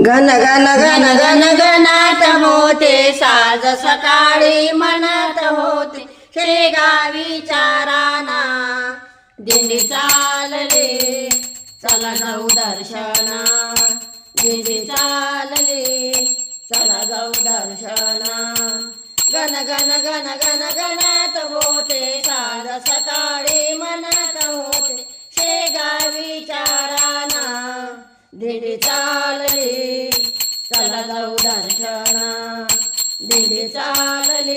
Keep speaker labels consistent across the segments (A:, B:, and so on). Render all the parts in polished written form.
A: घन घन घन घन
B: गणात होते साज सकाळी म्हणत होते शेगावी चाराना दिंडी चालली चला जाऊ दर्शना दिंडी चालली चला जाऊ दर्शना गण गण गण गण गणात होते साज सकाळी म्हणत होते शेगावी चाराना दिंडी चालली चला जाऊ दर्शना दिंडी चालली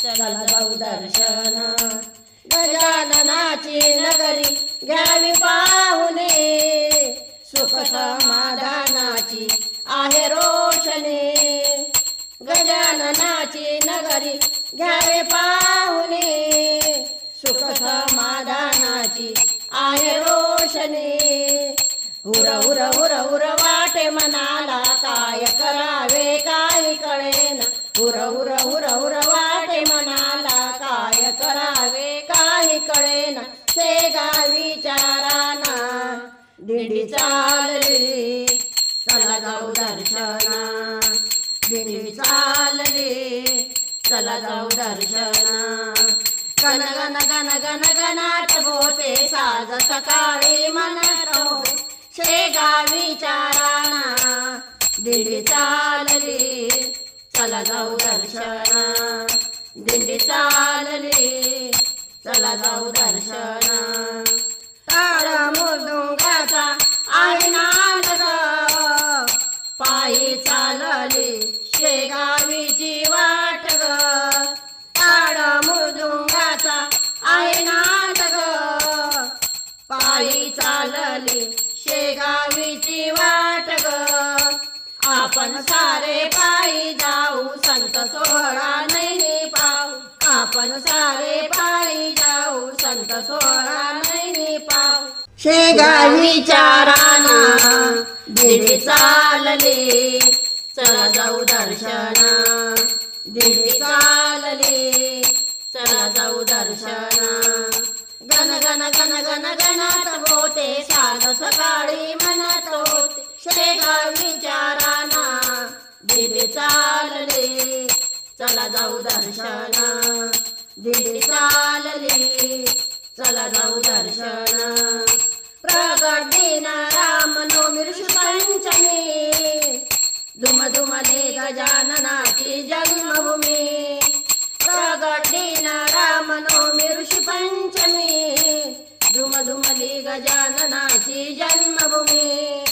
B: चला जाऊ दर्शना गजाननाची नगरी घ्यावी पाहुणे सुख समाधानाची आहे रोषणे गजाननाची नगरी घ्यावे पाहुणे सुख समाधानाची आहे रोषणे हुर हुर हुर हुर वाटे मनाला काय करावे काही कळेना हुर हुर हुर हुर वाटे मनाला काय करावे काही कळेना शेगावी चाराना दिंडी चालली चला जाऊ दर्शना दिंडी चालली चला जाऊ दर्शना गण गण गण गण गणात होते साज सकाळी म्हणत होते शेगावी चाराना दिंडी चालली चला जाऊ दर्शना दिंडी चालली चला जाऊ दर्शना टाळ मृदुंगाचा आहे नाद ग पायी चालली शेगावीची वाट ग टाळ मृदुंगाचा आहे नाद ग पायी चालली शेगावीची वाट ग आपण सारे पायी जाऊ संत सोहळा नाही पाहू आपण सारे पायी जाऊ संत सोहळा नाही पाहू शेगावी चाराना दिंडी चालली चला जाऊ दर्शना दिंडी चालली चला जाऊ दर्शना गण गण गण गण गणात होते साज सकाळी म्हणत होते शेगावी चाराना दिंडी चालली चला जाऊ दर्शना दिंडी चालली चला जाऊ दर्शना प्रगट दिन रामनवमी ऋषी पंचमी धुम धुमले गजाननाची जन्मभूमी प्रगट दिन रामनवमी ऋषी पंचमी धुम धुमली गजाननाची जन्मभूमी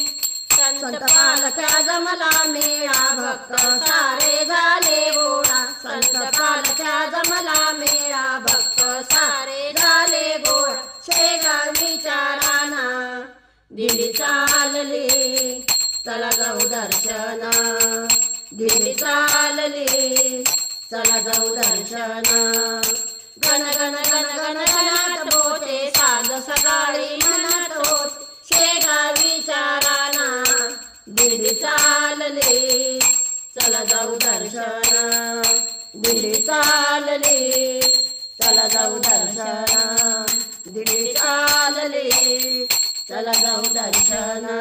B: संत पालख्या जमला मेळा भक्त सारे झाले गोळा संत पालख्या जमला मेळा भक्त सारे झाले गोळा शेगावी चाराना दिंडी चालली चला जाऊ दर्शना दिंडी चालली चला जाऊ दर्शना गण गण गण गण गणात होते साज सकाळी म्हणत होते शेगावी चाराना दिंडी चालली चला जाऊ दर्शना दिंडी चालली चला जाऊ दर्शना दिंडी चालली चला जाऊ दर्शना